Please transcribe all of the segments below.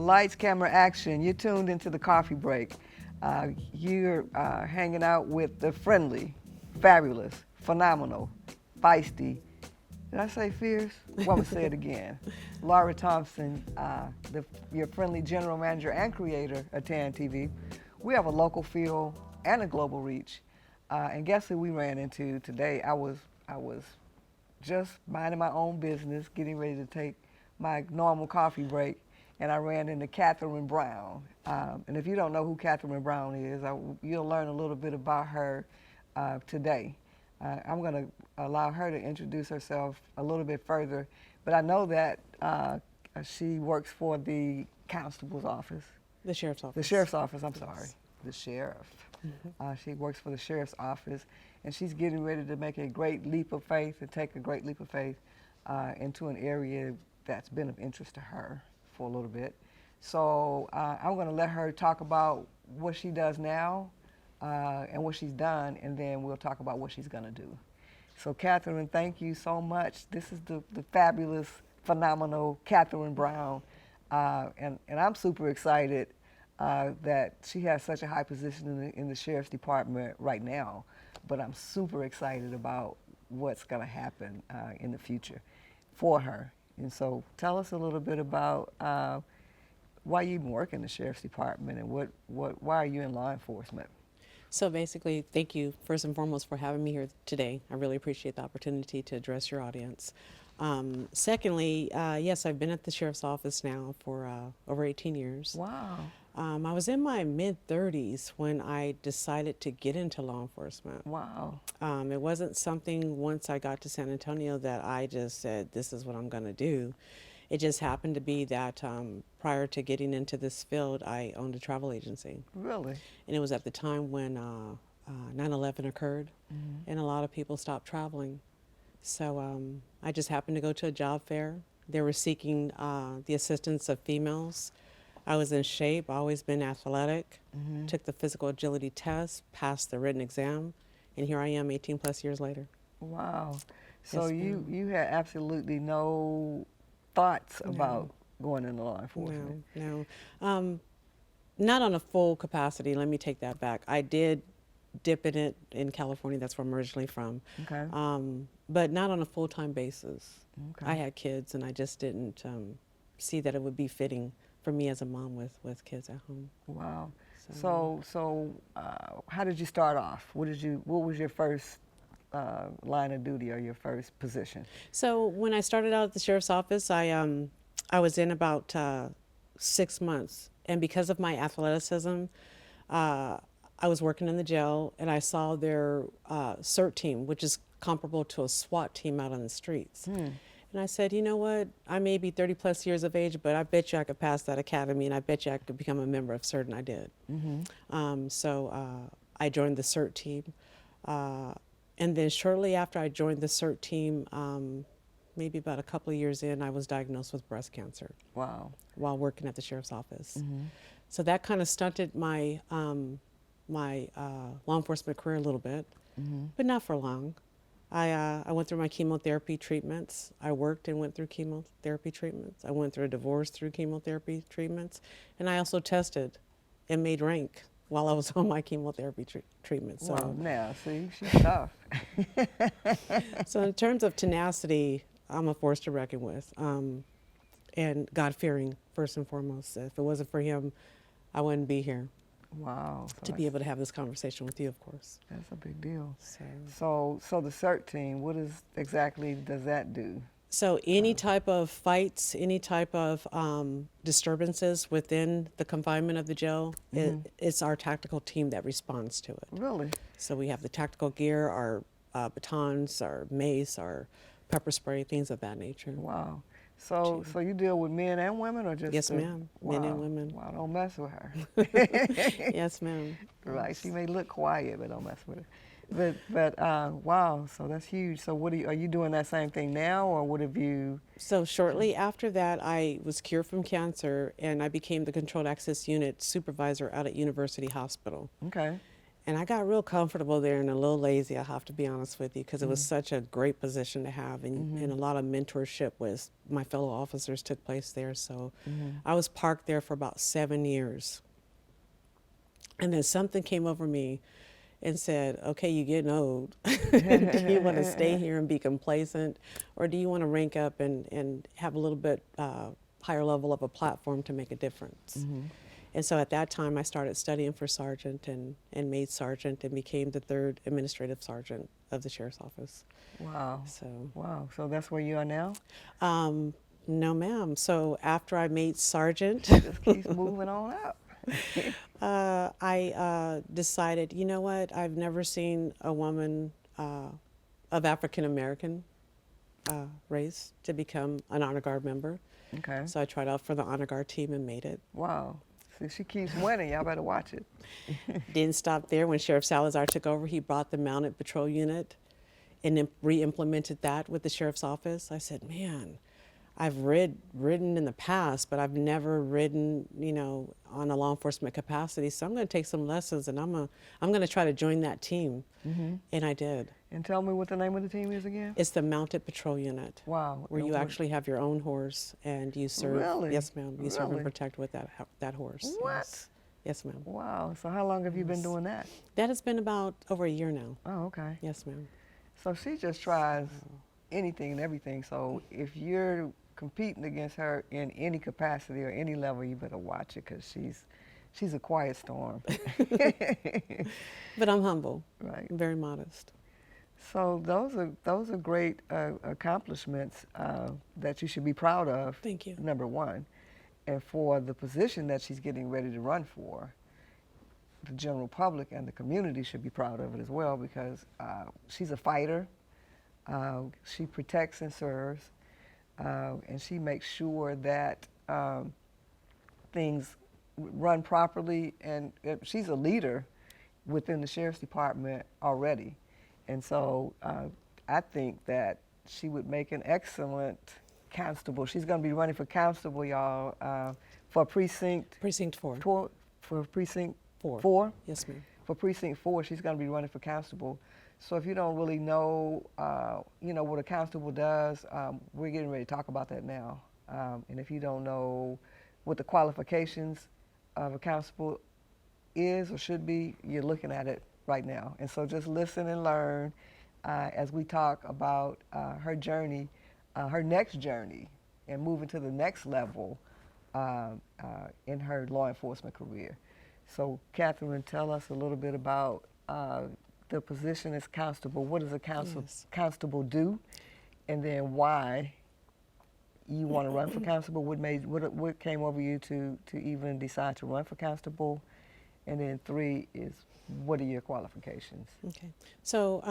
Lights, camera, action. You're tuned into the coffee break. You're hanging out with the friendly, fabulous, phenomenal, feisty. Did I say fierce? Well, I'm gonna say it again. Laura Thompson, your friendly general manager and creator of TAN TV. We have a local feel and a global reach. And guess who we ran into today? I was just minding my own business, getting ready to take my normal coffee break, and I ran into Kathryn Brown. And if you don't know who Kathryn Brown is, you'll learn a little bit about her today. I'm going to allow her to introduce herself a little bit further, but I know that she works for the constable's office. The sheriff's office. The sheriff's office, I'm Yes. sorry. The sheriff. Mm-hmm. She works for the sheriff's office, and she's getting ready to make a great leap of faith and take a great leap of faith into an area that's been of interest to her for a little bit. So I'm going to let her talk about what she does now and what she's done, and then we'll talk about what she's going to do. So Kathryn, thank you so much. This is the fabulous, phenomenal Kathryn Brown, and I'm super excited that she has such a high position in the sheriff's department right now, but I'm super excited about what's going to happen in the future for her. And so tell us a little bit about why you even work in the sheriff's department and why are you in law enforcement? So basically, thank you first and foremost for having me here today. I really appreciate the opportunity to address your audience. Secondly, yes, I've been at the sheriff's office now for over 18 years. Wow. I was in my mid-30s when I decided to get into law enforcement. Wow. It wasn't something once I got to San Antonio that I just said, this is what I'm going to do. It just happened to be that prior to getting into this field, I owned a travel agency. Really? And it was at the time when 9/11 occurred, and a lot of people stopped traveling. So I just happened to go to a job fair. They were seeking the assistance of females. I was in shape, always been athletic, took the physical agility test, passed the written exam, and here I am 18 plus years later. Wow. So Yes, you had absolutely no thoughts about going into law enforcement? No. Not on a full capacity, let me take that back. I did dip in it in California, that's where I'm originally from. Okay. But not on a full-time basis. Okay. I had kids and I just didn't see that it would be fitting for me as a mom with kids at home. Wow. So how did you start off? What was your first line of duty or your first position? So when I started out at the sheriff's office, I was in about 6 months, and because of my athleticism, I was working in the jail, and I saw their CERT team, which is comparable to a SWAT team out on the streets. And I said, you know what, I may be 30 plus years of age, but I bet you I could pass that academy, and I bet you I could become a member of CERT, and I did. So I joined the CERT team. And then shortly after I joined the CERT team, maybe about a couple of years in, I was diagnosed with breast cancer. Wow. While working at the sheriff's office. So that kind of stunted my my law enforcement career a little bit, but not for long. I went through my chemotherapy treatments. I worked and went through chemotherapy treatments. I went through a divorce through chemotherapy treatments. And I also tested and made rank while I was on my chemotherapy treatment. So, Well, now, see, she's tough. so in terms of tenacity, I'm a force to reckon with, and God-fearing first and foremost. If it wasn't for him, I wouldn't be here Wow. to be able to have this conversation with you, of course. That's a big deal. So, So the CERT team, what exactly does that do? so any type of fights, any type of disturbances within the confinement of the jail, it's our tactical team that responds to it. Really? So we have the tactical gear, our batons, our mace, our pepper spray, things of that nature. Wow. So you deal with men and women, or just? Yes, ma'am. Wow. Men and women. Wow, don't mess with her. Yes, ma'am. Right. She may look quiet, but don't mess with her. But wow. So that's huge. So are you doing that same thing now, or what have you? So shortly after that, I was cured from cancer, and I became the Controlled Access Unit supervisor out at University Hospital. Okay. And I got real comfortable there and a little lazy, I have to be honest with you, because it was such a great position to have, and a lot of mentorship with my fellow officers took place there. So I was parked there for about 7 years. And then something came over me and said, okay, you're getting old. Do you want to stay here and be complacent? Or do you want to rank up and have a little bit higher level of a platform to make a difference? And so at that time, I started studying for sergeant and made sergeant and became the 3rd administrative sergeant of the sheriff's office. Wow. So, Wow. So that's where you are now? no, ma'am. So after I made sergeant, Just keeps moving on up. I decided, you know what? I've never seen a woman of African American race to become an honor guard member. Okay. So I tried out for the honor guard team and made it. Wow. So she keeps winning. Y'all better watch it. Didn't stop there. When Sheriff Salazar took over, he brought the mounted patrol unit and then re-implemented that with the sheriff's office. I said, man, I've ridden in the past, but I've never ridden, on a law enforcement capacity. So I'm going to take some lessons, and I'm going to try to join that team. And I did. And tell me what the name of the team is again? It's the mounted patrol unit. Wow. Where you actually have your own horse and you serve. Really? Yes, ma'am. You serve and Really? protect with that horse. What? Yes. Yes, ma'am. Wow. So how long have you been doing that? That has been about over a year now. Oh, okay. Yes, ma'am. So she just tries anything and everything. So if you're competing against her in any capacity or any level, you better watch it, because she's a quiet storm. But I'm humble. Right. I'm very modest. So those are great accomplishments that you should be proud of. Thank you. Number one, and for the position that she's getting ready to run for, the general public and the community should be proud of it as well, because she's a fighter. She protects and serves, and she makes sure that things run properly. And she's a leader within the sheriff's department already. And so I think that she would make an excellent constable. She's going to be running for constable, y'all, for precinct 4. for precinct 4. 4. Yes, ma'am. For precinct 4, she's going to be running for constable. So if you don't really know, what a constable does, we're getting ready to talk about that now. And if you don't know what the qualifications of a constable is or should be, you're looking at it right now. And so just listen and learn as we talk about her journey, her next journey, and moving to the next level in her law enforcement career. So Kathryn, tell us a little bit about the position as constable. What does a constable do? And then why you want to run for constable? What came over you to even decide to run for constable? And then 3 is, what are your qualifications? Okay. So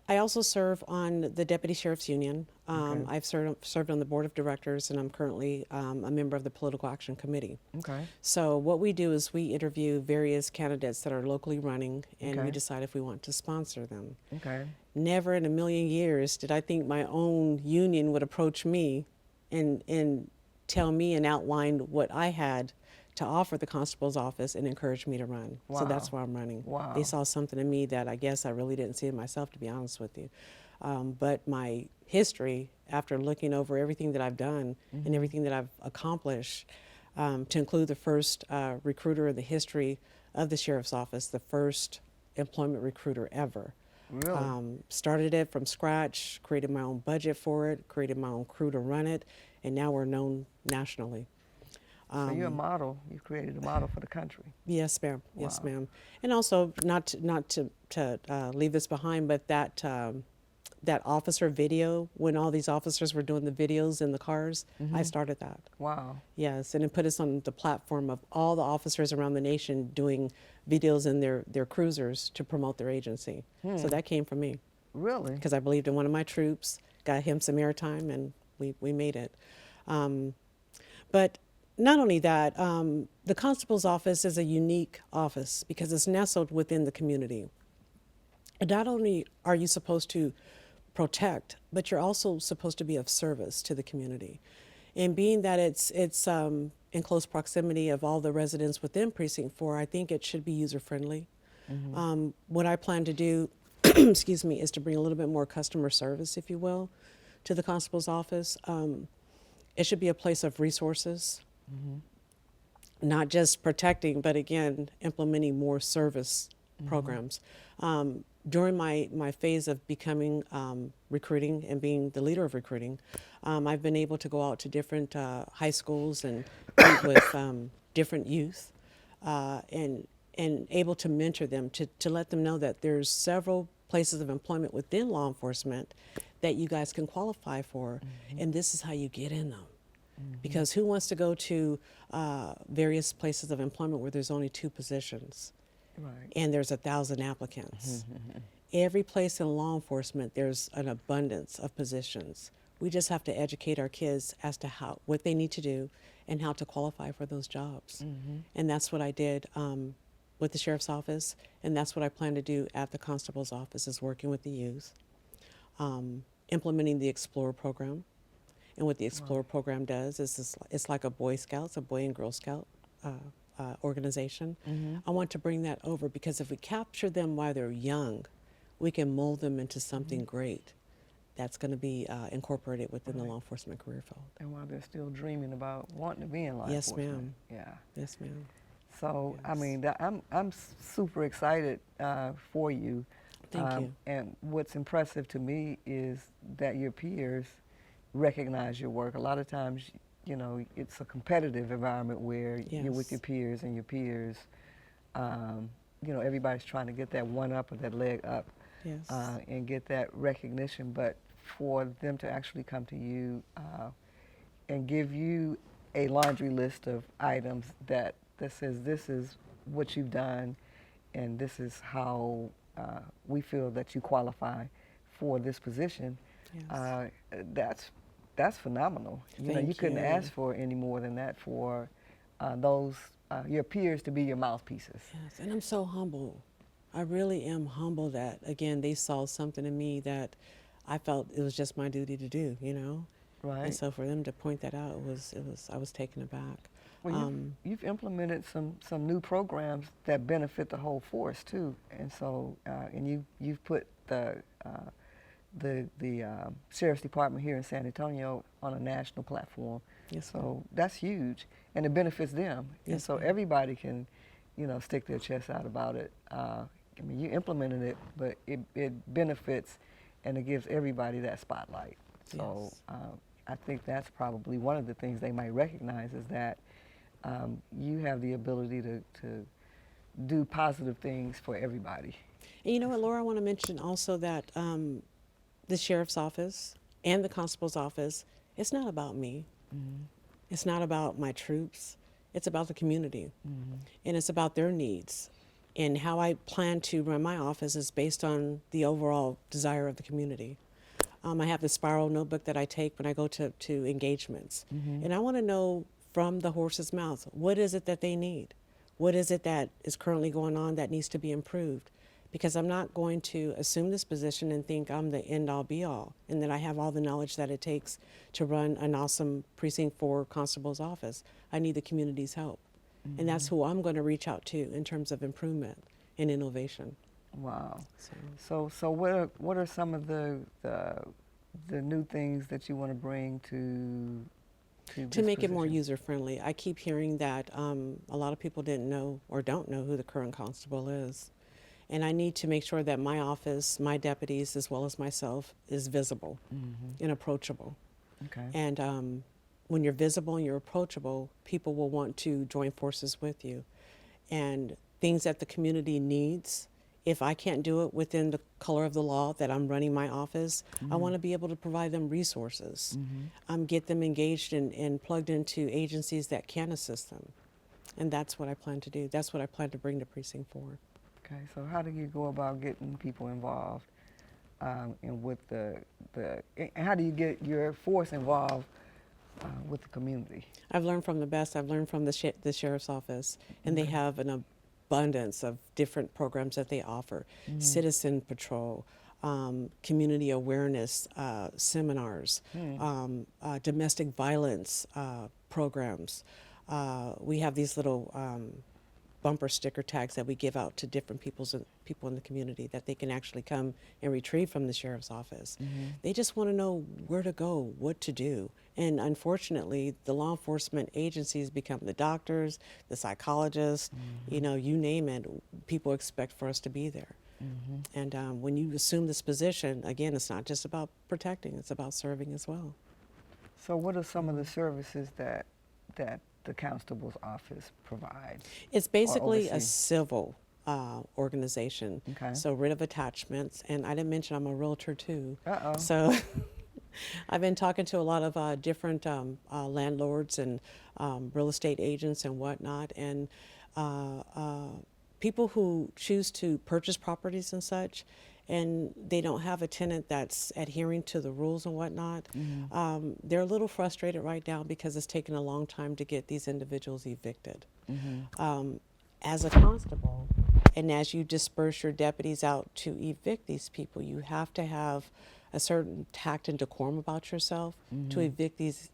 I also serve on the Deputy Sheriff's Union. Okay. I've served on the board of directors, and I'm currently a member of the Political Action Committee. Okay. So what we do is we interview various candidates that are locally running, and Okay. we decide if we want to sponsor them. Okay. Never in a million years did I think my own union would approach me and tell me and outline what I had to offer the constable's office and encourage me to run. Wow. So that's why I'm running. Wow. They saw something in me that I guess I really didn't see in myself, to be honest with you. But my history, after looking over everything that I've done and everything that I've accomplished, to include the first recruiter in the history of the sheriff's office, the first employment recruiter ever. Really? Started it from scratch, created my own budget for it, created my own crew to run it, and now we're known nationally. So you're a model. You created a model for the country. Yes, ma'am. Yes, Wow. ma'am. And also, not to leave this behind, but that that officer video, when all these officers were doing the videos in the cars, I started that. Wow. Yes, and it put us on the platform of all the officers around the nation doing videos in their cruisers to promote their agency. So that came from me, Really? because I believed in one of my troops, got him some airtime, and we made it. But not only that, the constable's office is a unique office because it's nestled within the community. And not only are you supposed to protect, but you're also supposed to be of service to the community. And being that it's in close proximity of all the residents within Precinct 4, I think it should be user-friendly. What I plan to do, excuse me, is to bring a little bit more customer service, if you will, to the constable's office. It should be a place of resources, not just protecting, but again, implementing more service programs. During my phase of becoming recruiting and being the leader of recruiting, I've been able to go out to different high schools and meet with different youth and able to mentor them to let them know that there's several places of employment within law enforcement that you guys can qualify for, and this is how you get in them. Because who wants to go to various places of employment where there's only 2 positions Right. and there's 1,000 applicants? Every place in law enforcement, there's an abundance of positions. We just have to educate our kids as to what they need to do and how to qualify for those jobs. And that's what I did with the sheriff's office, and that's what I plan to do at the constable's office, is working with the youth, implementing the Explorer program. And what the Explorer program does is it's like a Boy Scouts, a Boy and Girl Scout organization. I want to bring that over because if we capture them while they're young, we can mold them into something great that's going to be incorporated within the law enforcement career field. And while they're still dreaming about wanting to be in law Yes, enforcement. ma'am. Yeah. Yes, ma'am. So, I Yes. mean, I'm super excited for you. Thank you. And what's impressive to me is that your peers recognize your work. A lot of times, you know, it's a competitive environment where you're with Yes. your peers and your peers, you know, everybody's trying to get that one up or that leg up Yes. and get that recognition. But for them to actually come to you and give you a laundry list of items that says this is what you've done and this is how we feel that you qualify for this position, Yes. that's phenomenal. You know, you Thank couldn't you. ask for any more than that for those your peers to be your mouthpieces. Yes, and I'm so humble. I really am humble that, again, they saw something in me that I felt it was just my duty to do, you know? Right. And so for them to point that out, I was taken aback. Well, you've implemented some new programs that benefit the whole force too, and so and you've put the sheriff's department here in San Antonio on a national platform. Yes, So that's huge, and it benefits them. And Yes, so ma'am. everybody can, you know, stick their chest out about it. I mean, you implemented it, but it benefits, and it gives everybody that spotlight. So Yes. I think that's probably one of the things they might recognize is that you have the ability to do positive things for everybody. And you know what, Laura, I want to mention also that the sheriff's office and the constable's office, it's not about me. It's not about my troops. It's about the community. And it's about their needs. And how I plan to run my office is based on the overall desire of the community. I have the spiral notebook that I take when I go to engagements. And I want to know from the horse's mouth, what is it that they need? What is it that is currently going on that needs to be improved? Because I'm not going to assume this position and think I'm the end-all be-all and that I have all the knowledge that it takes to run an awesome Precinct 4 constable's office. I need the community's help. And that's who I'm going to reach out to in terms of improvement and innovation. Wow. So, So what are some of the new things that you want to bring to to this make it more position? user-friendly, I keep hearing that a lot of people didn't know or don't know who the current constable is. And I need to make sure that my office, my deputies, as well as myself, is visible and approachable. Okay. And when you're visible and you're approachable, people will want to join forces with you. And things that the community needs, if I can't do it within the color of the law that I'm running my office, I want to be able to provide them resources, get them engaged and plugged into agencies that can assist them. And that's what I plan to do. That's what I plan to bring to Precinct 4. Okay. So how do you go about getting people involved and with and how do you get your force involved with the community? I've learned from the best. I've learned from the sheriff's office, and they have an abundance of different programs that they offer. Citizen patrol, community awareness seminars, domestic violence programs. We have these little bumper sticker tags that we give out to different people in the community that they can actually come and retrieve from the sheriff's office. They just want to know where to go, what to do. And unfortunately, the law enforcement agencies become the doctors, the psychologists, you know, you name it, people expect for us to be there. And when you assume this position, again, it's not just about protecting, it's about serving as well. So what are some of the services that the constable's office provides? It's basically a oversees? civil organization. Okay. So writ of attachments, and I didn't mention I'm a realtor too. Uh-oh. So I've been talking to a lot of different landlords and real estate agents and whatnot, and people who choose to purchase properties and such, and they don't have a tenant that's adhering to the rules and whatnot. They're a little frustrated right now because it's taken a long time to get these individuals evicted. As a constable, and as you disperse your deputies out to evict these people, you have to have a certain tact and decorum about yourself to evict these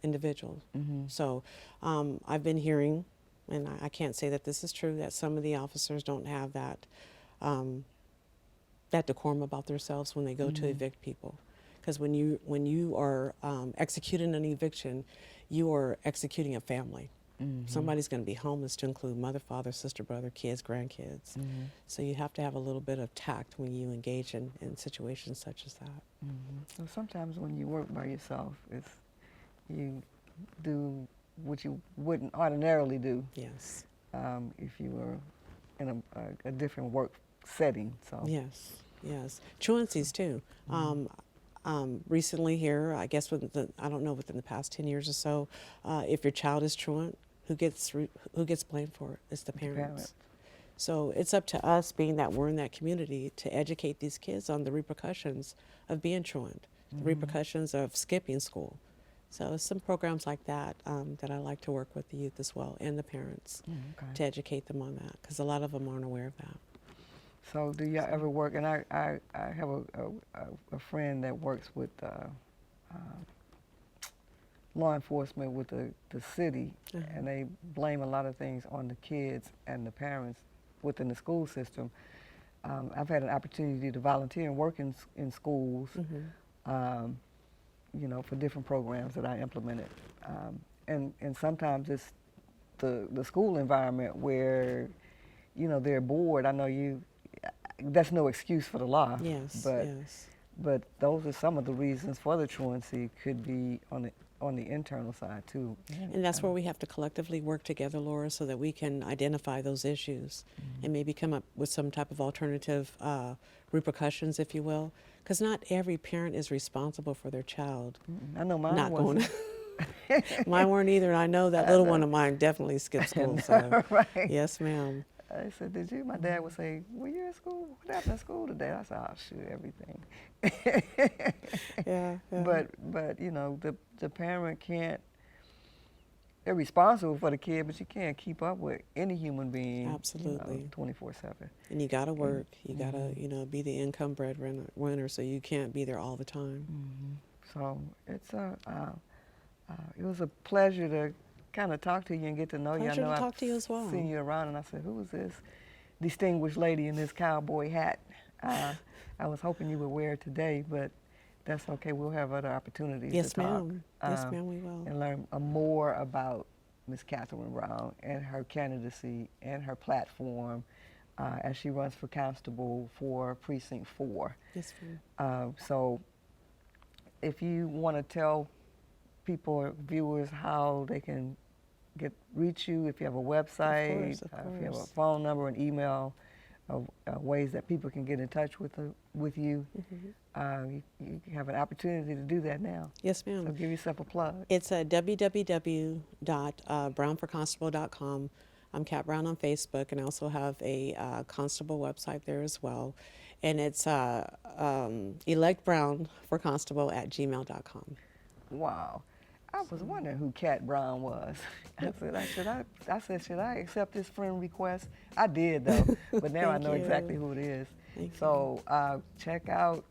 individuals. So I've been hearing, and I can't say that this is true, that some of the officers don't have that that decorum about themselves when they go to evict people. Because when you are executing an eviction, you are executing a family. Somebody's going to be homeless, to include mother, father, sister, brother, kids, grandkids. So you have to have a little bit of tact when you engage in situations such as that. So sometimes when you work by yourself, you do what you wouldn't ordinarily do. Yes. If you were in a different work setting. So Yes. Yes. Truancies too. Recently here, I guess I don't know, within the past 10 years or so, if your child is truant, who gets blamed for it? It's the parents. So it's up to us, being that we're in that community, to educate these kids on the repercussions of being truant, the repercussions of skipping school. So some programs like that that I like to work with the youth as well, and the parents, to educate them on that, because a lot of them aren't aware of that. So do y'all ever work, and I have a friend that works with law enforcement with the city, and they blame a lot of things on the kids and the parents within the school system. I've had an opportunity to volunteer and work in schools, you know, for different programs that I implemented. And sometimes it's the school environment where, you know, they're bored. I know that's no excuse for the law. Yes, but, yes. But those are some of the reasons for the truancy, could be on the internal side too. And that's where we have to collectively work together, Laura, so that we can identify those issues and maybe come up with some type of alternative repercussions, if you will. Because not every parent is responsible for their child. I know mine not wasn't. going. Mine weren't either. And I know that little one of mine definitely skipped school. So Right. yes, ma'am. I said, did you? My dad would say, were you in school? What happened in school today? I said, oh, shoot, everything. Yeah. But you know, the parent can't, they're responsible for the kid, but you can't keep up with any human being. Absolutely. 24/7. And you got to work. You got to, you know, be the income breadwinner, so you can't be there all the time. So it's it was a pleasure to kind of talk to you and get to know you. Pleasure I know to talk to you as well. I've seen you around, and I said, who is this distinguished lady in this cowboy hat? I was hoping you would wear it today, but that's okay. We'll have other opportunities Yes, to talk. ma'am. Yes, ma'am, we will. And learn more about Ms. Kathryn Brown and her candidacy and her platform as she runs for constable for Precinct 4. Yes, ma'am. So if you want to tell people or viewers how they can reach you, if you have a website, Of if you have a course. phone number, an email, ways that people can get in touch with you, you have an opportunity to do that now. Yes, ma'am. So give yourself a plug. It's www.brownforconstable.com. I'm Kat Brown on Facebook, and I also have a constable website there as well. And it's electbrownforconstable@gmail.com. Wow. I was wondering who Kat Brown was. I said, should I accept this friend request? I did though, but now I Thank know you. exactly who it is. Thank So check out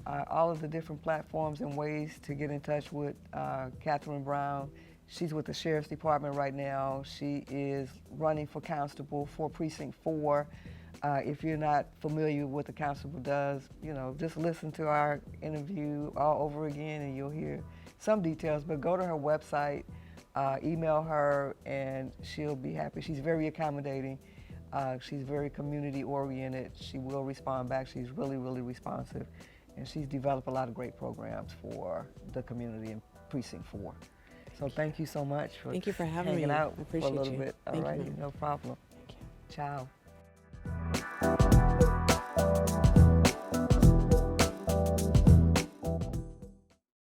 all of the different platforms and ways to get in touch with Kathryn Brown. She's with the Sheriff's Department right now. She is running for constable for Precinct 4. If you're not familiar with what the constable does, you know, just listen to our interview all over again and you'll hear some details, but go to her website, email her, and she'll be happy. She's very accommodating. She's very community oriented. She will respond back. She's really, really responsive. And she's developed a lot of great programs for the community in Precinct 4. So thank you so much for Thank you for having hanging me. out I appreciate for a little you. bit. All Thank you, right, ma'am. no problem. Thank you. Ciao.